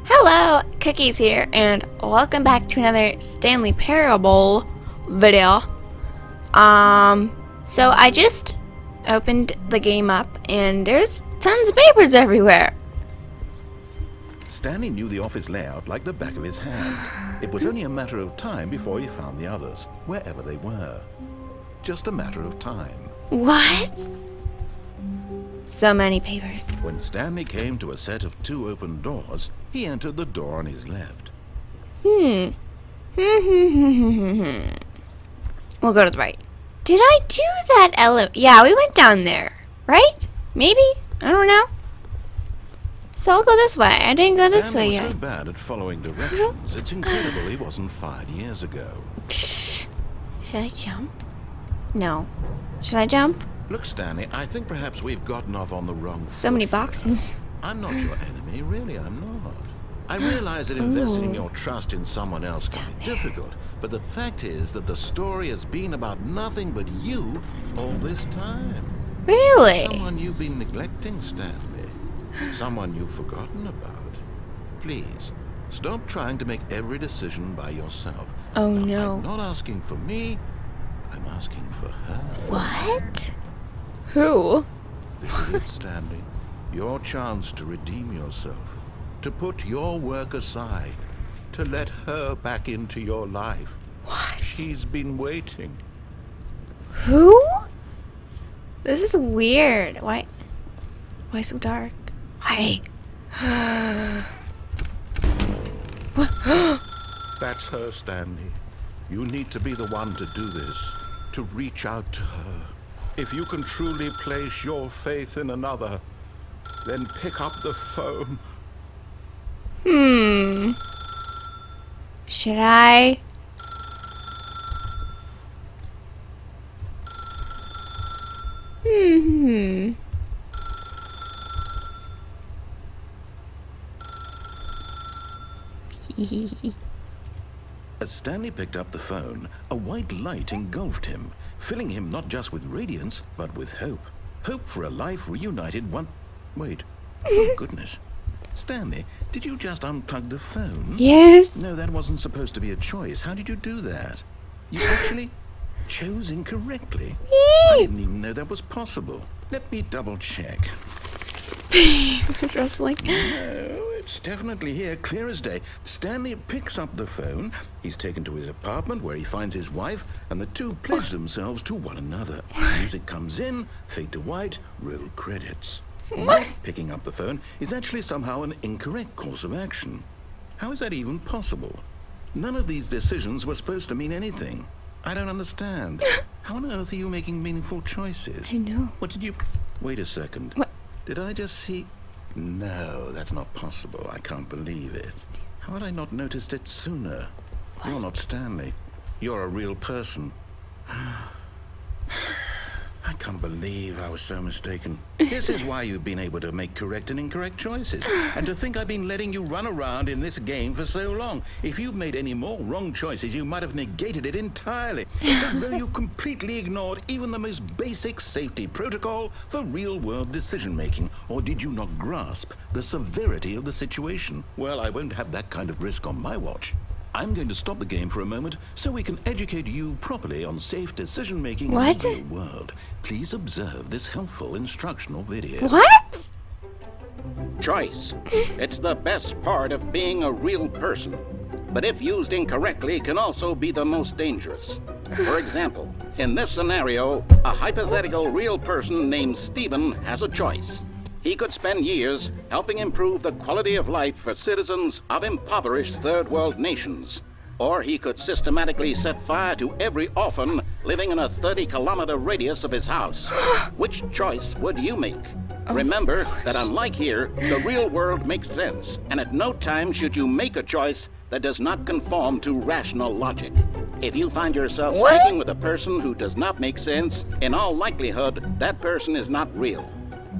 Hello, Cookies here, and welcome back to another Stanley Parable video. So I just opened the game up, and there's tons of papers everywhere. Stanley knew the office layout like the back of his hand. It was only a matter of time before he found the others, wherever they were. Just a matter of time. What? So many papers. When Stanley came to a set of two open doors, he entered the door on his left. We'll go to the right. Did I do that Yeah, we went down there, right? Maybe? I don't know. So I'll go this way. I didn't go this way Stanley was yet. so bad at following directions, it's incredible he wasn't fired years ago. Should I jump? No. Should I jump? Look, Stanley, I think perhaps we've gotten off on the wrong foot. So many boxes. I'm not your enemy, really, I'm not. I realize that investing your trust in someone else can be difficult, but the fact is that the story has been about nothing but you all this time. Really? Someone you've been neglecting, Stanley. Someone you've forgotten about. Please, stop trying to make every decision by yourself. Oh no. I'm not asking for me, I'm asking for her. What? Who? This is it, Stanley. Your chance to redeem yourself. To put your work aside. To let her back into your life. What? She's been waiting. Who? This is weird. Why so dark? Why? That's her, Stanley. You need to be the one to do this. To reach out to her. If you can truly place your faith in another, then pick up the phone. Should I? As Stanley picked up the phone, a white light engulfed him, filling him not just with radiance, but with hope. Hope for a life reunited one... Wait. Oh, goodness. Stanley, did you just unplug the phone? Yes. No, that wasn't supposed to be a choice. How did you do that? You actually chose incorrectly. I didn't even know that was possible. Let me double check. It's rustling. No, it's definitely here, clear as day. Stanley picks up the phone. He's taken to his apartment where he finds his wife, and the two pledge themselves to one another. Music comes in, fade to white, roll credits. What? Picking up the phone is actually somehow an incorrect course of action. How is that even possible? None of these decisions were supposed to mean anything. I don't understand. How on earth are you making meaningful choices? I know. What did you... Wait a second. What? Did I just see... No, that's not possible. I can't believe it. How had I not noticed it sooner? What? You're not Stanley. You're a real person. I can't believe I was so mistaken. This is why you've been able to make correct and incorrect choices. And to think I've been letting you run around in this game for so long. If you'd made any more wrong choices, you might have negated it entirely. It's as though you completely ignored even the most basic safety protocol for real-world decision-making. Or did you not grasp the severity of the situation? Well, I won't have that kind of risk on my watch. I'm going to stop the game for a moment so we can educate you properly on safe decision-making in the real world. Please observe this helpful instructional video. What? Choice. It's the best part of being a real person. But if used incorrectly, can also be the most dangerous. For example, in this scenario, a hypothetical real person named Stephen has a choice. He could spend years helping improve the quality of life for citizens of impoverished third world nations. Or he could systematically set fire to every orphan living in a 30-kilometer radius of his house. Which choice would you make? Remember that unlike here, the real world makes sense, and at no time should you make a choice that does not conform to rational logic. If you find yourself speaking with a person who does not make sense, in all likelihood, that person is not real.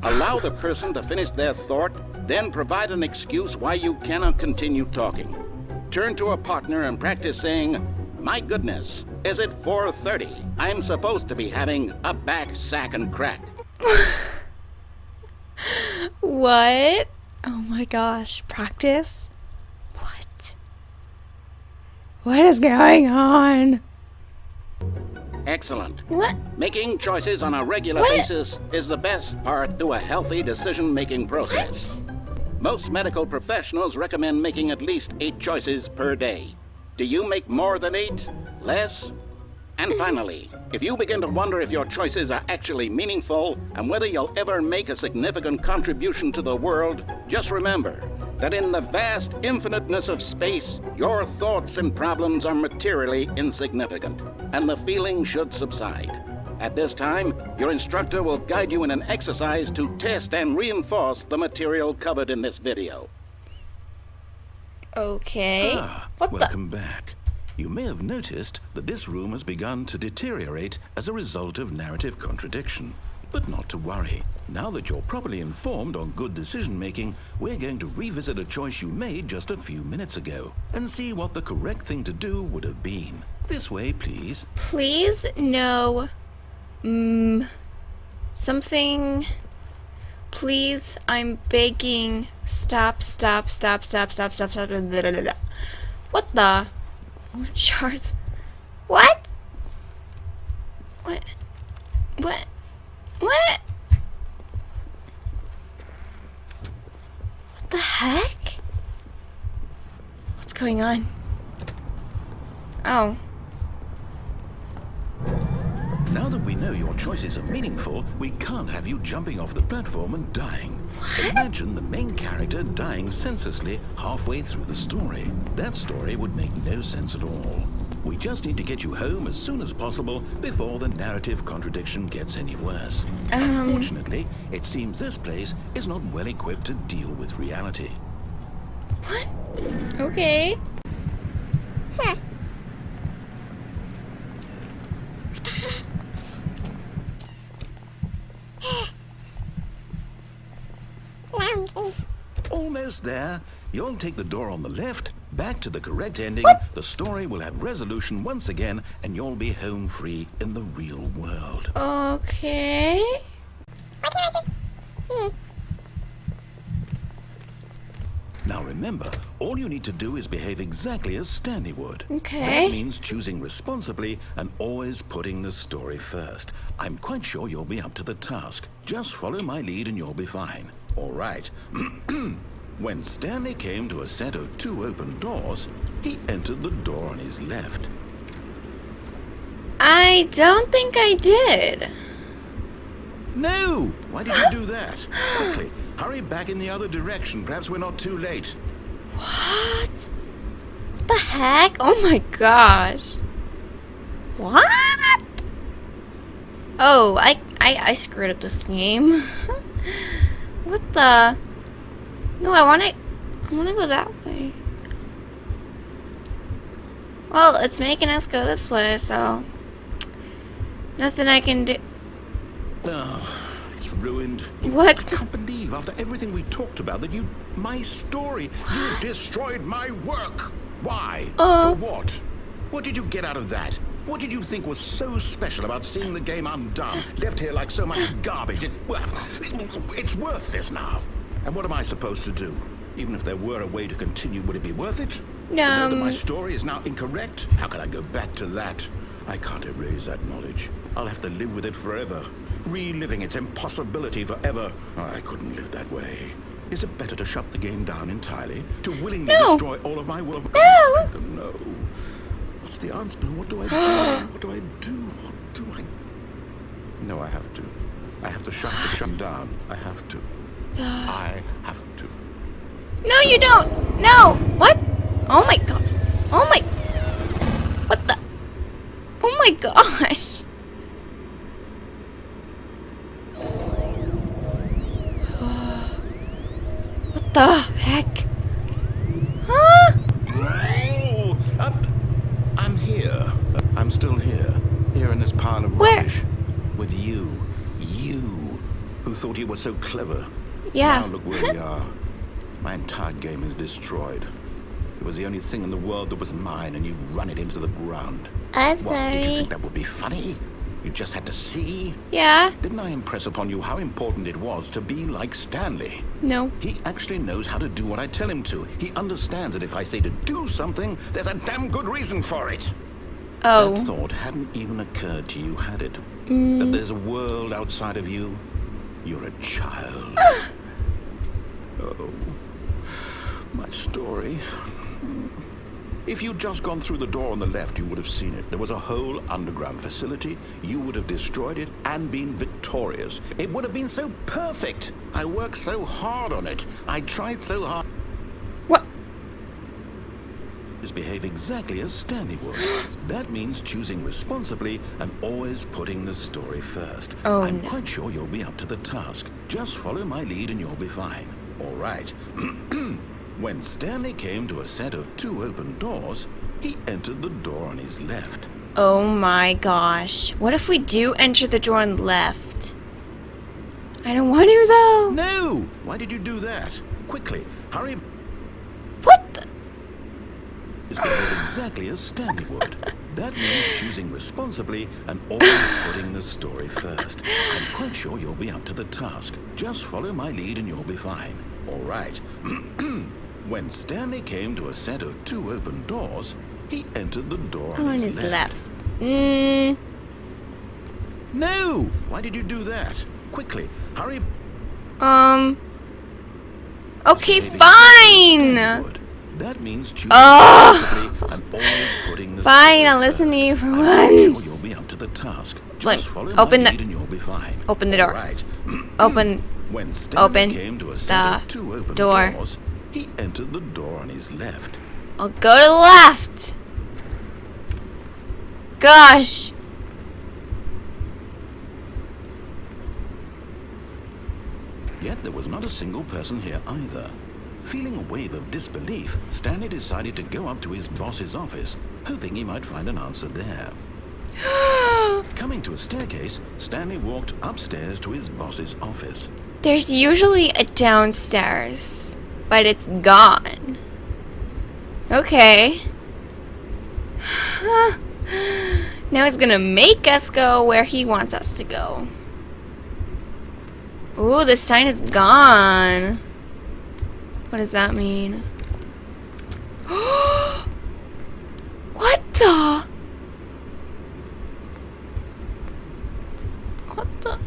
Allow the person to finish their thought, then provide an excuse why you cannot continue talking. Turn to a partner and practice saying, "My goodness, is it 4:30? I'm supposed to be having a back, sack, and crack." What? Oh my gosh. Practice? What is going on? Excellent. What? Making choices on a regular What? basis is the best part to a healthy decision-making process. Most medical professionals recommend making at least 8 choices per day. Do you make more than 8? Less? And finally, if you begin to wonder if your choices are actually meaningful and whether you'll ever make a significant contribution to the world, just remember that in the vast infiniteness of space, your thoughts and problems are materially insignificant, and the feeling should subside. At this time, your instructor will guide you in an exercise to test and reinforce the material covered in this video. Okay. What the? Welcome back. You may have noticed that this room has begun to deteriorate as a result of narrative contradiction. But not to worry. Now that you're properly informed on good decision-making, we're going to revisit a choice you made just a few minutes ago and see what the correct thing to do would have been. This way, please. Please, no. Something. Please, I'm begging. Stop. What the? Shards. What? What? What? What? What the heck? What's going on? Oh. Now that we know your choices are meaningful, we can't have you jumping off the platform and dying. Imagine the main character dying senselessly halfway through the story. That story would make no sense at all. We just need to get you home as soon as possible before the narrative contradiction gets any worse. Unfortunately, it seems this place is not well equipped to deal with reality. What? Okay. Huh. Almost there. You'll take the door on the left, back to the correct ending. The story will have resolution once again, and you'll be home free in the real world. Okay. Now remember, all you need to do is behave exactly as Stanley would. Okay. That means choosing responsibly and always putting the story first. I'm quite sure you'll be up to the task. Just follow my lead and you'll be fine. All right. When Stanley came to a set of 2 open doors, he entered the door on his left. I don't think I did. No! Why did you do that? Quickly, hurry back in the other direction. Perhaps we're not too late. What? What the heck? Oh my gosh. What? Oh, I screwed up this game. What the? No, I wanna go that way. Well, it's making us go this way, so nothing I can do. Oh, it's ruined. What? I can't believe, after everything we talked about, that my story, you destroyed my work. Why? For what? What did you get out of that? What did you think was so special about seeing the game undone, left here like so much garbage? It's worthless now. And what am I supposed to do? Even if there were a way to continue, would it be worth it? To know that my story is now incorrect? How can I go back to that? I can't erase that knowledge. I'll have to live with it forever, reliving its impossibility forever. I couldn't live that way. Is it better to shut the game down entirely? To willingly destroy all of my work? No! No. What's the answer? What do I do? What do I do? What do I... No, I have to. I have to shut down. I have to. I have to. No, you don't. No. What? Oh my god. Oh my. What the? Oh my gosh. What the heck? Huh? Oh, I'm here. I'm still here. Here in this pile of Where? rubbish. With you. You, who thought you were so clever. Yeah. Now look where we are. My entire game is destroyed. It was the only thing in the world that was mine, and you've run it into the ground. I'm What, sorry. did you think that would be funny? You just had to see. Yeah. Didn't I impress upon you how important it was to be like Stanley? No. He actually knows how to do what I tell him to. He understands that if I say to do something, there's a damn good reason for it. Oh. That thought hadn't even occurred to you, had it? That there's a world outside of you? You're a child. Oh, my story. If you'd just gone through the door on the left, you would have seen it. There was a whole underground facility. You would have destroyed it and been victorious. It would have been so perfect. I worked so hard on it. I tried so hard. What? Behave exactly as Stanley would. That means choosing responsibly and always putting the story first. Oh, I'm no. quite sure you'll be up to the task. Just follow my lead and you'll be fine. All right. When Stanley came to a set of 2 open doors, he entered the door on his left. Oh my gosh. What if we do enter the door on the left? I don't want to though. No! Why did you do that? Quickly, hurry. What the? Behave exactly as Stanley would. That means choosing responsibly and always putting the story first. I'm quite sure you'll be up to the task. Just follow my lead and you'll be fine. All right. When Stanley came to a set of 2 open doors, he entered the door on his left. No! Why did you do that? Quickly, hurry. Okay, Behave exactly as fine. Stanley would. That means choosing responsibly and always putting the Fine, story I'll listen to first. you for I'm sure once. you'll be up to the task. Like, Just follow open my the- lead and you'll be fine. Open the door. All right. Open. When Stanley Open came to a set of the 2 open door. doors, he entered the door on his left. I'll go to the left. Gosh. Yet there was not a single person here either. Feeling a wave of disbelief, Stanley decided to go up to his boss's office, hoping he might find an answer there. Coming to a staircase, Stanley walked upstairs to his boss's office. There's usually a downstairs, but it's gone. Okay. Now he's gonna make us go where he wants us to go. Ooh, the sign is gone. What does that mean? What the? What the?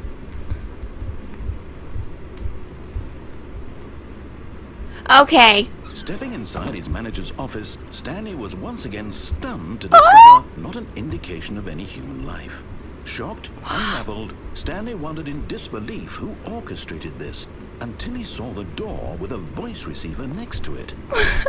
Okay. Stepping inside his manager's office, Stanley was once again stunned to discover not an indication of any human life. Shocked, unraveled, Stanley wondered in disbelief who orchestrated this, until he saw the door with a voice receiver next to it.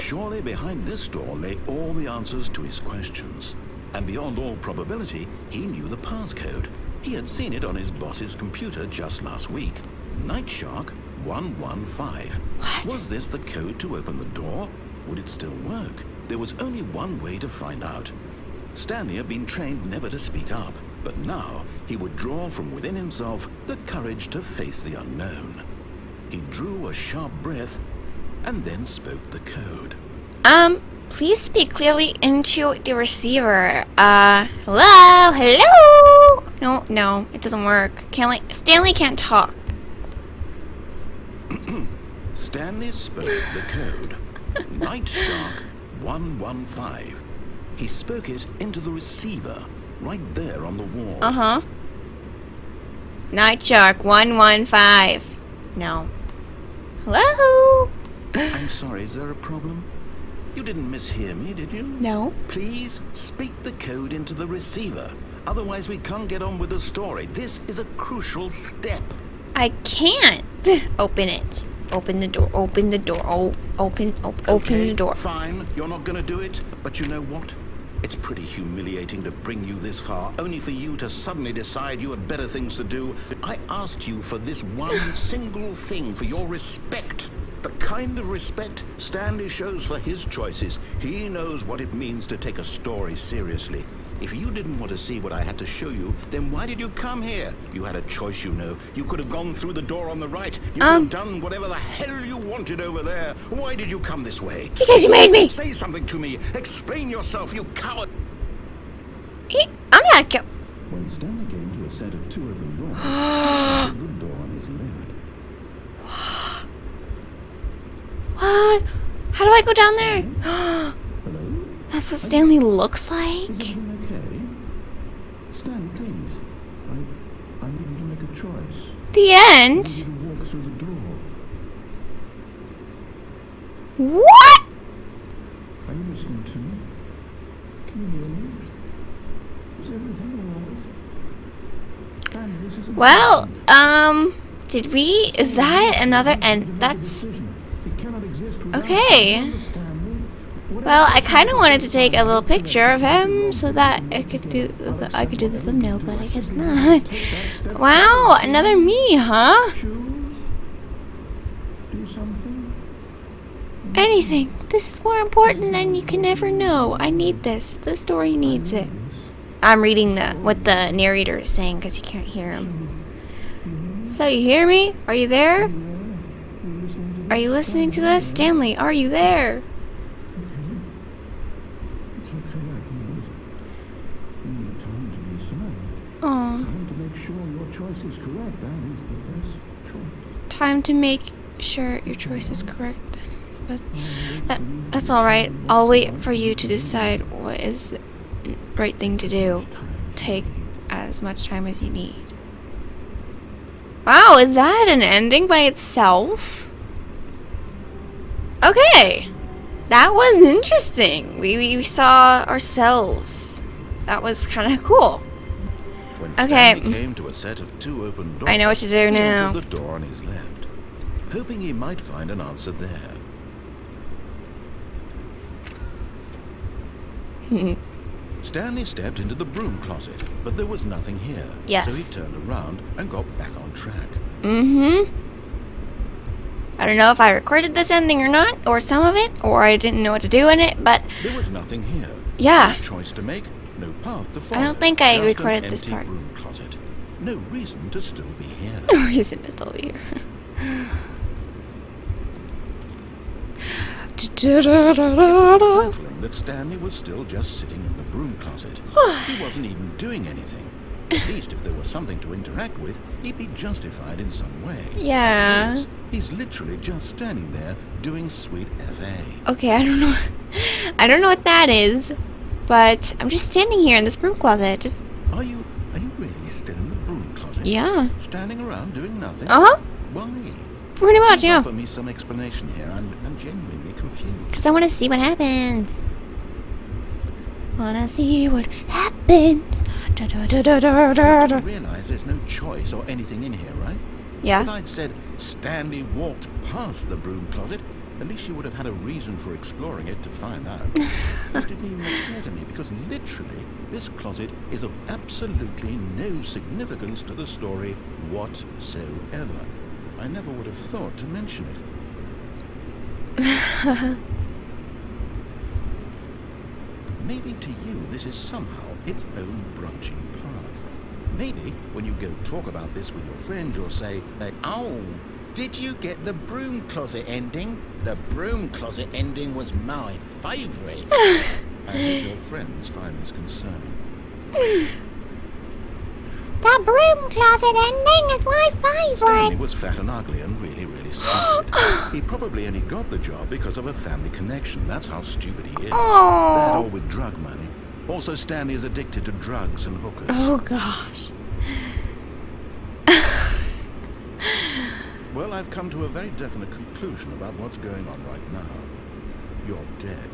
Surely behind this door lay all the answers to his questions. And beyond all probability, he knew the passcode. He had seen it on his boss's computer just last week. Night Shark 115. What? Was this the code to open the door? Would it still work? There was only one way to find out. Stanley had been trained never to speak up, but now he would draw from within himself the courage to face the unknown. He drew a sharp breath and then spoke the code. Please speak clearly into the receiver. Hello? Hello? No, it doesn't work. Stanley can't talk. Stanley spoke the code. Night Shark 115. He spoke it into the receiver, right there on the wall. Uh-huh. Night Shark 115. No. Hello? I'm sorry, is there a problem? You didn't mishear me, did you? No. Please speak the code into the receiver. Otherwise, we can't get on with the story. This is a crucial step. I can't. Open it. Open the door. Open the door. Open Okay, the door. Fine, you're not going to do it. But you know what? It's pretty humiliating to bring you this far, only for you to suddenly decide you have better things to do. I asked you for this one single thing, for your respect. The kind of respect Stanley shows for his choices. He knows what it means to take a story seriously. If you didn't want to see what I had to show you, then why did you come here? You had a choice, you know. You could have gone through the door on the right. You could have done whatever the hell you wanted over there. Why did you come this way? Because you made me. Say something to me. Explain yourself, you coward. I'm not When Stanley came to a set of 2 open doors, he entered the door on his left. What? How do I go down there? Hello? That's what Stanley looks like? Is everything okay? Stanley, please. I need you to make a choice. The I need end? you to walk through the door. What? Are you listening to me? Can you hear me? Is everything alright? Stanley, this is Well, important. did we? Is that another end? That's It cannot exist without okay. you, Stanley. Well, I kind of wanted to take a little picture of him so that I could do the thumbnail, but I guess not. Wow, another me, huh? Choose. Do something. Anything. This is more important than you can ever know. I need this. The story needs it. I'm reading what the narrator is saying because you can't hear him. So you hear me? Are you there? Are you listening to this? Stanley, are you there? It's okay, I can wait. You need time to decide. Aw. Time to make sure your choice is correct. That is the best choice. Time to make sure your choice is correct. But that's alright. I'll wait for you to decide what is the right thing to do. Take as much time as you need. Wow, is that an ending by itself? Okay. That was interesting. We saw ourselves. That was kind of cool. When Okay. Stanley came to a set of 2 open doors, I know what to do he now. entered the door on his left, hoping he might find an answer there. Stanley stepped into the broom closet, but there was nothing here. Yes. So he turned around and got back on track. Mm-hmm. I don't know if I recorded this ending or not, or some of it, or I didn't know what to do in it, but There was nothing here. yeah. No choice to make, no path to follow. I don't think I Just recorded an this empty part. broom closet. No reason to still be here. No reason to still be here. Baffling that Stanley was still just sitting in the broom closet. He wasn't even doing anything. At least if there was something to interact with, he'd be justified in some way. Yeah. As it is, he's literally just standing there doing sweet FA. Okay, I don't know. I don't know what that is, but I'm just standing here in this broom closet. Just Are you really still in the broom closet? yeah. Standing around doing nothing? Uh huh. Why? Pretty much, Please yeah. offer me some explanation here. I'm genuinely confused. Because I want to see what happens. Wanna see what happens. Da, da, da, da, da, da, da. You realize there's no choice or anything in here, right? If Yeah. I'd said Stanley walked past the broom closet, at least you would have had a reason for exploring it to find out. It didn't even occur to me because literally this closet is of absolutely no significance to the story whatsoever. I never would have thought to mention it. Maybe to you this is somehow its own branching path. Maybe when you go talk about this with your friend, you'll say, "Oh, did you get the broom closet ending? The broom closet ending was my favourite." I hope your friends find this concerning. The broom closet ending is my Stanley favorite. was fat and ugly and really, really stupid. He probably only got the job because of a family connection. That's how stupid he is. That or with drug money. Also, Stanley is addicted to drugs and hookers. Oh gosh. Well, I've come to a very definite conclusion about what's going on right now. You're dead.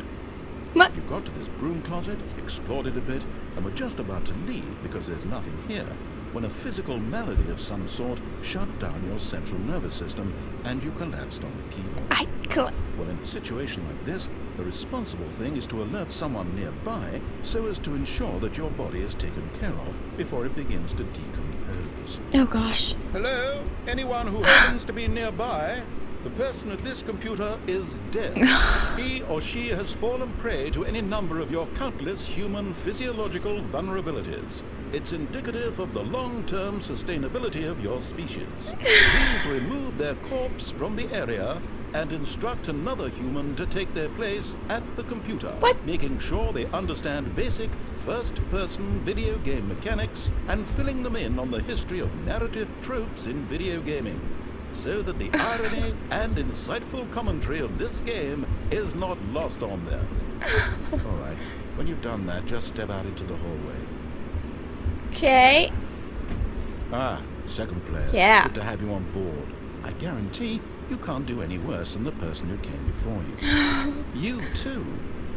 What? You got to this broom closet, explored it a bit, and were just about to leave because there's nothing here, when a physical malady of some sort shut down your central nervous system and you collapsed on the keyboard. Well, in a situation like this, the responsible thing is to alert someone nearby so as to ensure that your body is taken care of before it begins to decompose. Oh gosh. Hello? Anyone who happens to be nearby? The person at this computer is dead. He or she has fallen prey to any number of your countless human physiological vulnerabilities. It's indicative of the long-term sustainability of your species. Please remove their corpse from the area and instruct another human to take their place at the computer. What? Making sure they understand basic first-person video game mechanics and filling them in on the history of narrative tropes in video gaming, so that the irony and insightful commentary of this game is not lost on them. All right, when you've done that, just step out into the hallway. Okay. Ah, second player. Yeah. Good to have you on board. I guarantee you can't do any worse than the person who came before you. You too?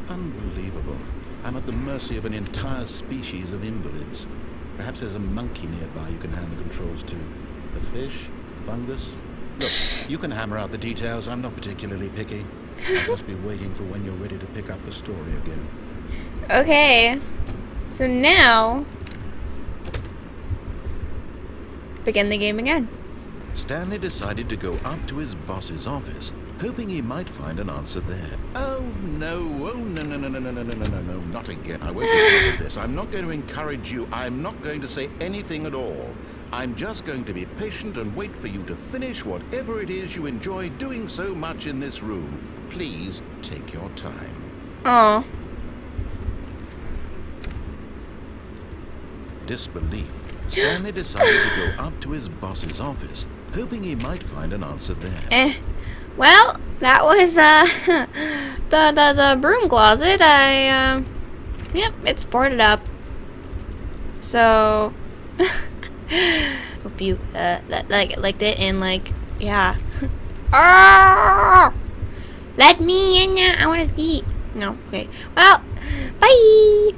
Unbelievable. I'm at the mercy of an entire species of invalids. Perhaps there's a monkey nearby you can hand the controls to. A fish? Fungus? Look, you can hammer out the details. I'm not particularly picky. I'll just be waiting for when you're ready to pick up the story again. Okay. So now, begin the game again. Stanley decided to go up to his boss's office, hoping he might find an answer there. Oh no, no, not again. I won't be part of this. I'm not going to encourage you. I'm not going to say anything at all. I'm just going to be patient and wait for you to finish whatever it is you enjoy doing so much in this room. Please take your time. Oh. Disbelief, Stanley decided to go up to his boss's office, hoping he might find an answer there. Well, that was the broom closet. Yep, it's boarded up. So hope you liked it and yeah. Let me in. I want to see. No, okay. Well, bye.